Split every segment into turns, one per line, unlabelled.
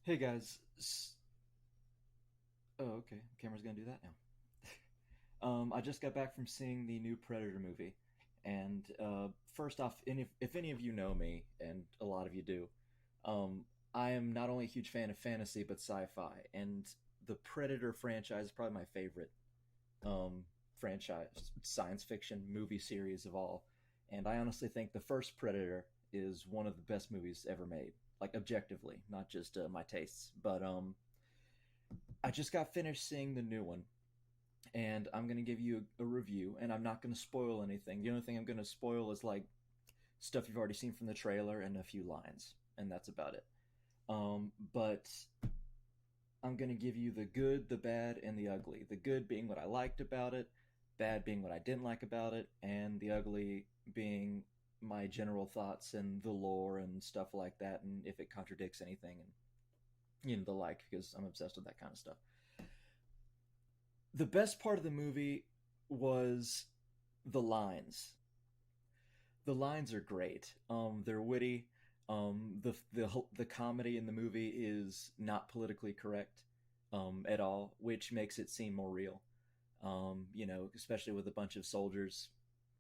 Hey guys. Oh, okay. Camera's gonna do that now. I just got back from seeing the new Predator movie, and first off, if any of you know me, and a lot of you do, I am not only a huge fan of fantasy but sci-fi, and the Predator franchise is probably my favorite franchise science fiction movie series of all. And I honestly think the first Predator is one of the best movies ever made, like objectively, not just my tastes, but I just got finished seeing the new one, and I'm going to give you a review, and I'm not going to spoil anything. The only thing I'm going to spoil is like stuff you've already seen from the trailer and a few lines, and that's about it. But I'm going to give you the good, the bad, and the ugly. The good being what I liked about it, bad being what I didn't like about it, and the ugly being my general thoughts and the lore and stuff like that, and if it contradicts anything and the like, because I'm obsessed with that kind of stuff. The best part of the movie was the lines. The lines are great. They're witty. The comedy in the movie is not politically correct at all, which makes it seem more real. Especially with a bunch of soldiers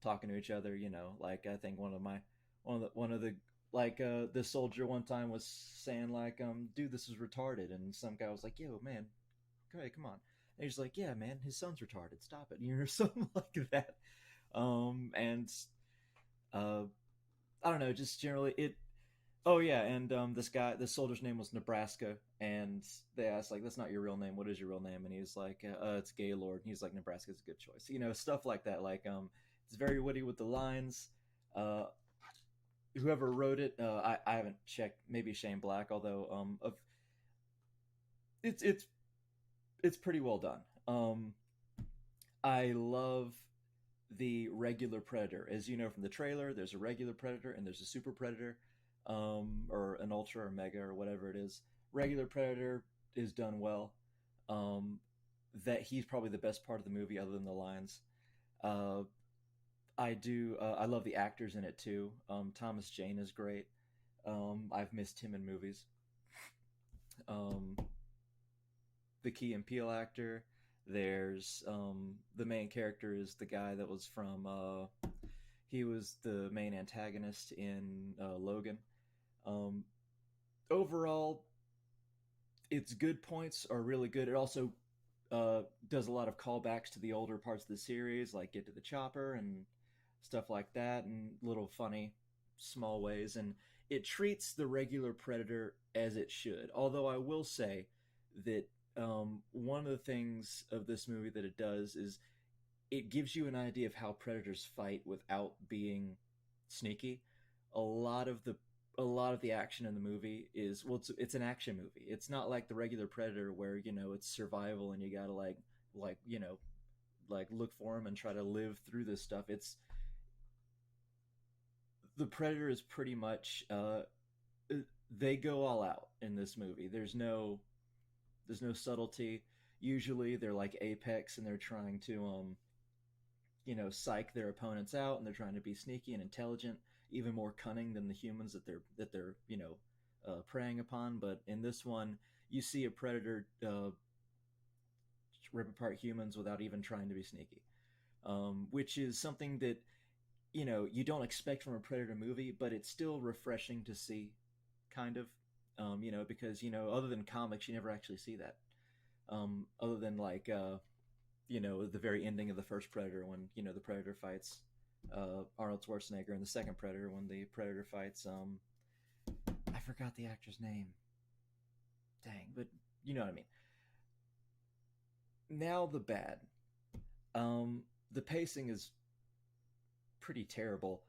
talking to each other. Like I think one of the like this soldier one time was saying like, dude, this is retarded, and some guy was like, yo, man, okay, come on. And he's like, yeah, man, his son's retarded. Stop it. Something like that. And uh, I don't know, just generally it. Oh yeah, and this soldier's name was Nebraska, and they asked like, "That's not your real name. What is your real name?" And he's like, "It's Gaylord." And he's like, "Nebraska's a good choice." Stuff like that. Like, it's very witty with the lines. Uh, Whoever wrote it, I haven't checked. Maybe Shane Black, although it's it's it's pretty well done. I love the regular predator. As you know from the trailer, there's a regular predator and there's a super predator, or an ultra or mega or whatever it is. Regular predator is done well. Um, that he's probably the best part of the movie, other than the lines. Uh, I do. I love the actors in it too. Thomas Jane is great. I've missed him in movies. Um, the Key and Peele actor. There's the main character is the guy that was from he was the main antagonist in Logan. Um, Overall, its good points are really good. It also does a lot of callbacks to the older parts of the series, like Get to the Chopper and stuff like that, and little funny small ways. And it treats the regular Predator as it should. Although I will say that one of the things of this movie that it does is it gives you an idea of how predators fight without being sneaky. A lot of the action in the movie is, well, it's an action movie. It's not like the regular predator where it's survival and you gotta like like look for them and try to live through this stuff. It's the predator is pretty much they go all out in this movie. There's no subtlety. Usually they're like Apex and they're trying to psych their opponents out, and they're trying to be sneaky and intelligent, even more cunning than the humans that they're preying upon. But in this one, you see a predator rip apart humans without even trying to be sneaky, which is something that you don't expect from a predator movie, but it's still refreshing to see, kind of. Because other than comics, you never actually see that. Other than like the very ending of the first Predator, when the Predator fights Arnold Schwarzenegger, and the second Predator when the Predator fights I forgot the actor's name. Dang, but you know what I mean. Now the bad. The pacing is pretty terrible.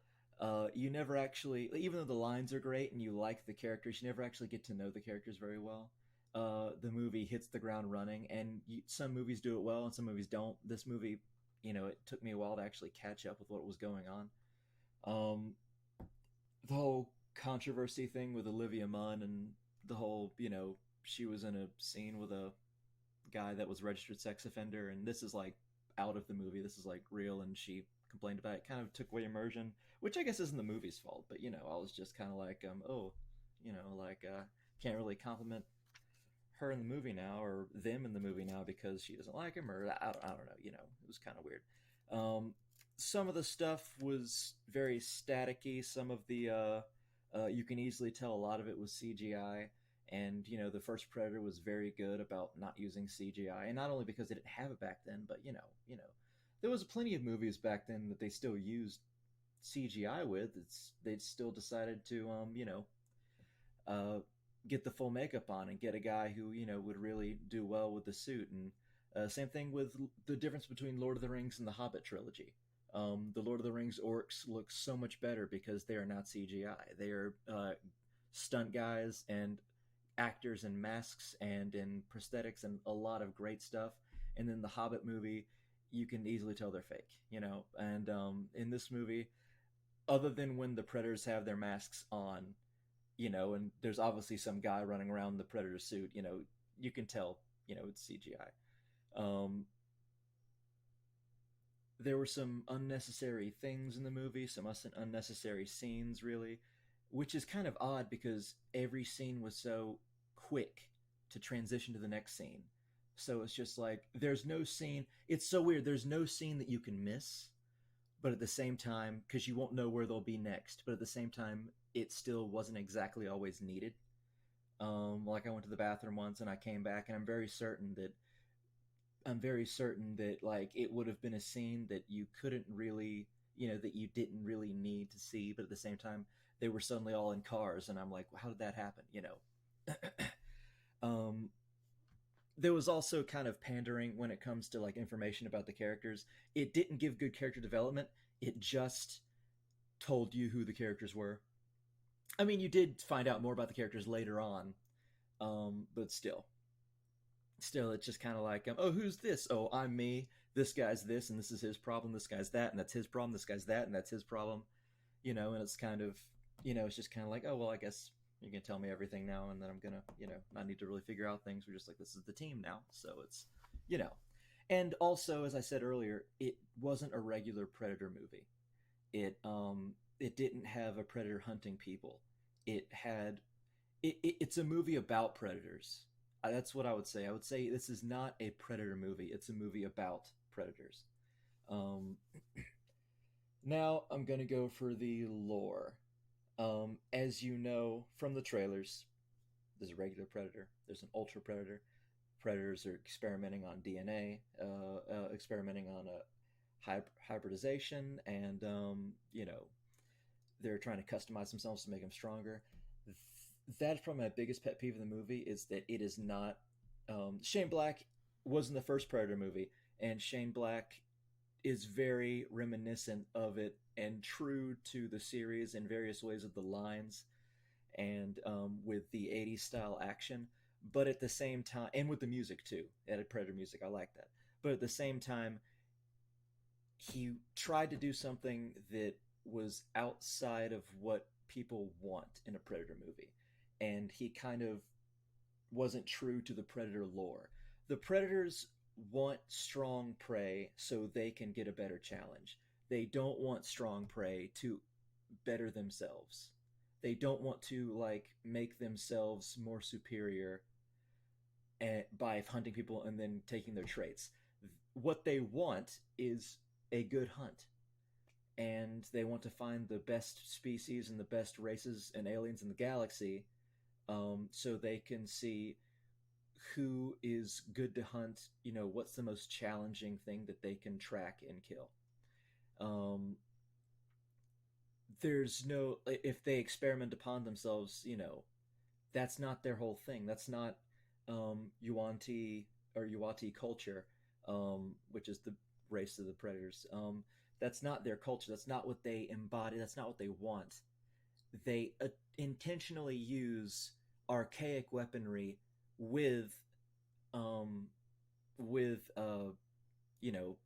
You never actually, even though the lines are great and you like the characters, you never actually get to know the characters very well. The movie hits the ground running, and some movies do it well and some movies don't. This movie, it took me a while to actually catch up with what was going on. Um, the whole controversy thing with Olivia Munn, and the whole, she was in a scene with a guy that was a registered sex offender, and this is like out of the movie. This is like real, and she complained about it. Kind of took away immersion, which I guess isn't the movie's fault. But I was just kind of like, oh, like can't really compliment. her in the movie now, or them in the movie now, because she doesn't like him, or I don't know. It was kind of weird. Um, some of the stuff was very staticky. Some of the you can easily tell a lot of it was CGI. And the first Predator was very good about not using CGI, and not only because they didn't have it back then, but there was plenty of movies back then that they still used CGI with. They still decided to uh, get the full makeup on and get a guy who would really do well with the suit. And same thing with the difference between Lord of the Rings and the Hobbit trilogy. The Lord of the Rings orcs look so much better because they are not CGI. They are stunt guys and actors in masks and in prosthetics and a lot of great stuff. And then the Hobbit movie, you can easily tell they're fake, And in this movie, other than when the predators have their masks on, and there's obviously some guy running around the predator suit, you can tell, it's CGI. There were some unnecessary things in the movie, some unnecessary scenes, really, which is kind of odd because every scene was so quick to transition to the next scene. So it's just like there's no scene. It's so weird. There's no scene that you can miss, but at the same time, because you won't know where they'll be next, but at the same time, it still wasn't exactly always needed. Like I went to the bathroom once and I came back, and I'm very certain that like it would have been a scene that you couldn't really, that you didn't really need to see, but at the same time, they were suddenly all in cars, and I'm like, well, how did that happen? um, there was also kind of pandering when it comes to like information about the characters. It didn't give good character development. It just told you who the characters were. I mean, you did find out more about the characters later on, but still, it's just kind of like, oh, who's this? Oh, I'm me. This guy's this, and this is his problem. This guy's that, and that's his problem. This guy's that, and that's his problem. And it's kind of, it's just kind of like, oh, well, I guess you can tell me everything now, and then I'm gonna, not need to really figure out things. We're just like, this is the team now, so it's, you know. And also, as I said earlier, it wasn't a regular Predator movie. It didn't have a predator hunting people. It had it's a movie about predators. That's what I would say. I would say this is not a predator movie. It's a movie about predators. Um, Now I'm gonna go for the lore. As you know from the trailers, there's a regular predator. There's an ultra predator. Predators are experimenting on DNA, experimenting on a hybridization, and they're trying to customize themselves to make them stronger. That's probably my biggest pet peeve of the movie is that it is not. Shane Black wasn't the first Predator movie, and Shane Black is very reminiscent of it and true to the series in various ways with the lines and with the 80s style action. But at the same time, and with the music too, added Predator music, I like that. But at the same time, he tried to do something that was outside of what people want in a Predator movie. And he kind of wasn't true to the Predator lore. The Predators want strong prey so they can get a better challenge. They don't want strong prey to better themselves. They don't want to like make themselves more superior by hunting people and then taking their traits. What they want is a good hunt, and they want to find the best species and the best races and aliens in the galaxy, so they can see who is good to hunt. What's the most challenging thing that they can track and kill. Um, there's no if they experiment upon themselves, that's not their whole thing. That's not Yuan-Ti or Yuati culture, which is the race of the predators. That's not their culture. That's not what they embody. That's not what they want. They intentionally use archaic weaponry with um, with you know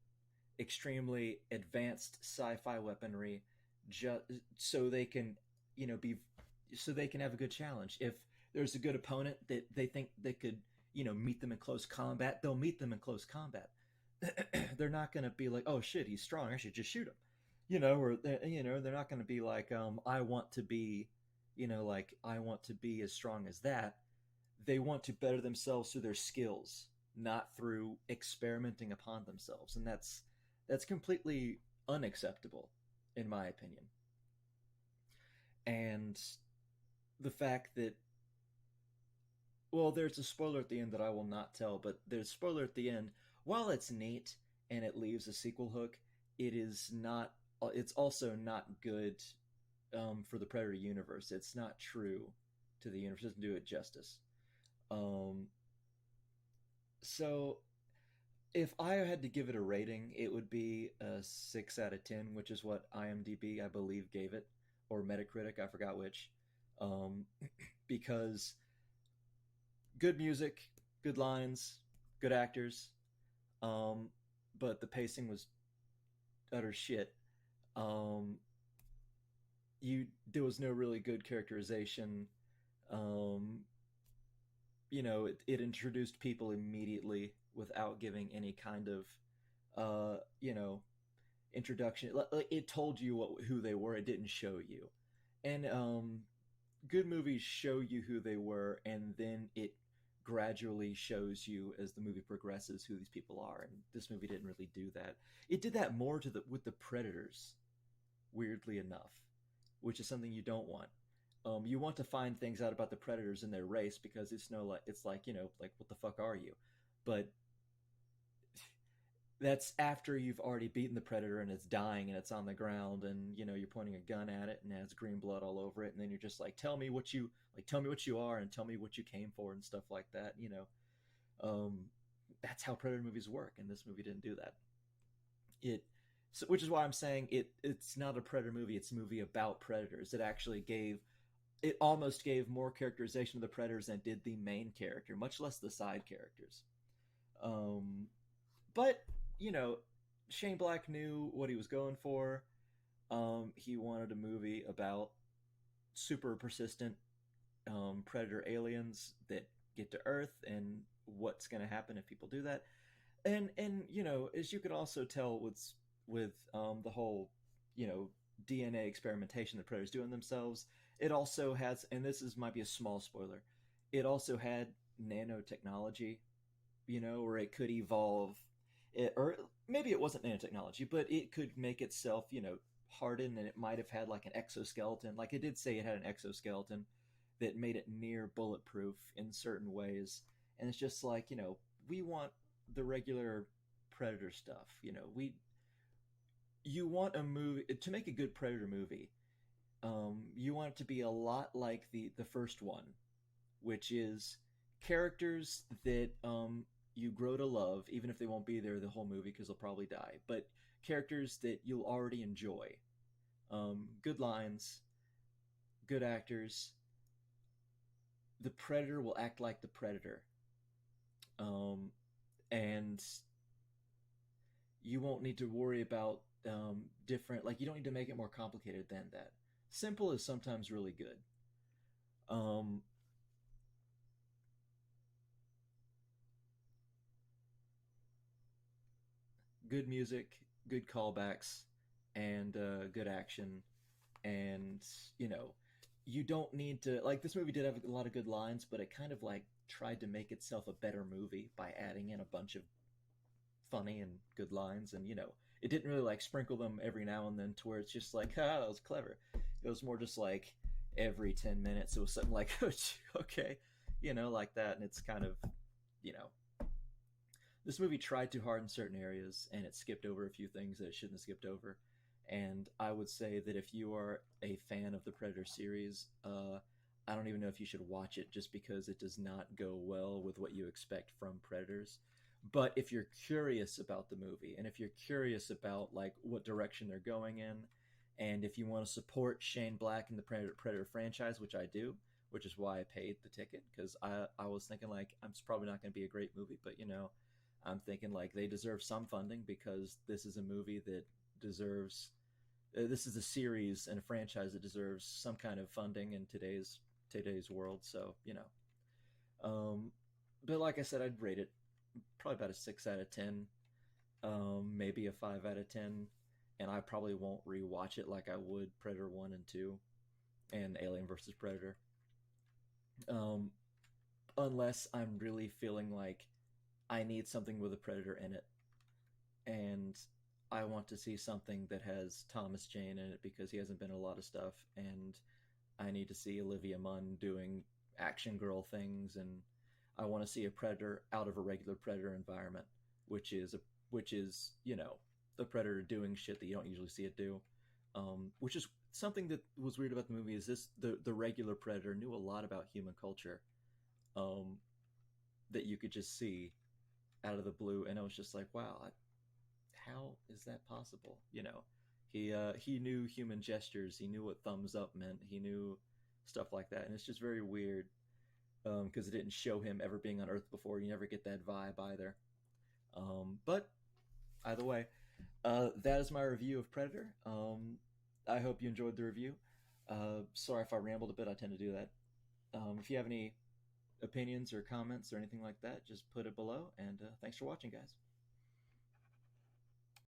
extremely advanced sci-fi weaponry, just so they can be so they can have a good challenge. If there's a good opponent that they think they could meet them in close combat, they'll meet them in close combat. They're not going to be like, oh shit, he's strong, I should just shoot him. Or they're not going to be like, I want to be, like I want to be as strong as that. they want to better themselves through their skills, not through experimenting upon themselves, and that's completely unacceptable, in my opinion. And the fact that, well, there's a spoiler at the end that I will not tell, but there's a spoiler at the end. While it's neat and it leaves a sequel hook, it is not. It's also not good for the Predator universe. It's not true to the universe. It doesn't do it justice. Um, so if I had to give it a rating, it would be a 6 out of 10, which is what IMDb, I believe, gave it, or Metacritic, I forgot which. Um, because good music, good lines, good actors, um, but the pacing was utter shit. Um, you There was no really good characterization. Um, it introduced people immediately without giving any kind of uh, you know, introduction. It told you who they were. It didn't show you. And good movies show you who they were, and then it gradually shows you as the movie progresses who these people are. And this movie didn't really do that. It did that more to the with the Predators, weirdly enough, which is something you don't want. You want to find things out about the Predators and their race because it's like like what the fuck are you? But that's after you've already beaten the predator and it's dying and it's on the ground, and you're pointing a gun at it and it has green blood all over it, and then you're just like, tell me what you are and tell me what you came for and stuff like that. um that's how predator movies work, and this movie didn't do that. It so, which is why I'm saying it's not a predator movie, it's a movie about predators. It almost gave more characterization of the predators than it did the main character, much less the side characters. um but you know, Shane Black knew what he was going for. He wanted a movie about super persistent predator aliens that get to Earth and what's going to happen if people do that. And as you can also tell with the whole you know DNA experimentation that predators do on themselves, it also has, and this is might be a small spoiler, it also had nanotechnology, where it could evolve or maybe it wasn't nanotechnology, but it could make itself, harden, and it might have had like an exoskeleton. Like it did say it had an exoskeleton that made it near bulletproof in certain ways. And it's just like, we want the regular Predator stuff. You want a movie to make a good Predator movie. You want it to be a lot like the first one, which is characters that you grow to love, even if they won't be there the whole movie because they'll probably die. But characters that you'll already enjoy. Good lines, good actors. The predator will act like the predator, um, and you won't need to worry about different. Like you don't need to make it more complicated than that. Simple is sometimes really good. Um, Good music, good callbacks, and good action. And you know, you don't need to like this movie did have a lot of good lines, but it kind of like tried to make itself a better movie by adding in a bunch of funny and good lines, and it didn't really like sprinkle them every now and then to where it's just like, ah, that was clever. It was more just like every 10 minutes it was something like, okay, like that. And it's kind of, you know this movie tried too hard in certain areas and it skipped over a few things that it shouldn't have skipped over. And I would say that if you are a fan of the Predator series, I don't even know if you should watch it just because it does not go well with what you expect from Predators. But if you're curious about the movie and if you're curious about like what direction they're going in, and if you want to support Shane Black and the Predator franchise, which I do, which is why I paid the ticket, because I was thinking like it's probably not going to be a great movie, but I'm thinking like they deserve some funding because this is a movie that deserves. This is a series and a franchise that deserves some kind of funding in today's world. So but like I said, I'd rate it probably about a 6 out of 10, maybe a 5 out of 10, and I probably won't rewatch it like I would Predator 1 and 2 and Alien versus Predator. Um, unless I'm really feeling like I need something with a predator in it, and I want to see something that has Thomas Jane in it because he hasn't been in a lot of stuff, and I need to see Olivia Munn doing action girl things, and I want to see a predator out of a regular predator environment, which is the predator doing shit that you don't usually see it do, which is something that was weird about the movie. Is this the regular predator knew a lot about human culture, um, that you could just see out of the blue, and I was just like, wow, how is that possible? He knew human gestures. He knew what thumbs up meant. He knew stuff like that, and it's just very weird because it didn't show him ever being on Earth before. You never get that vibe either. But either way, that is my review of Predator. I hope you enjoyed the review. Sorry if I rambled a bit. I tend to do that. If you have any opinions or comments or anything like that, just put it below. And thanks for watching, guys.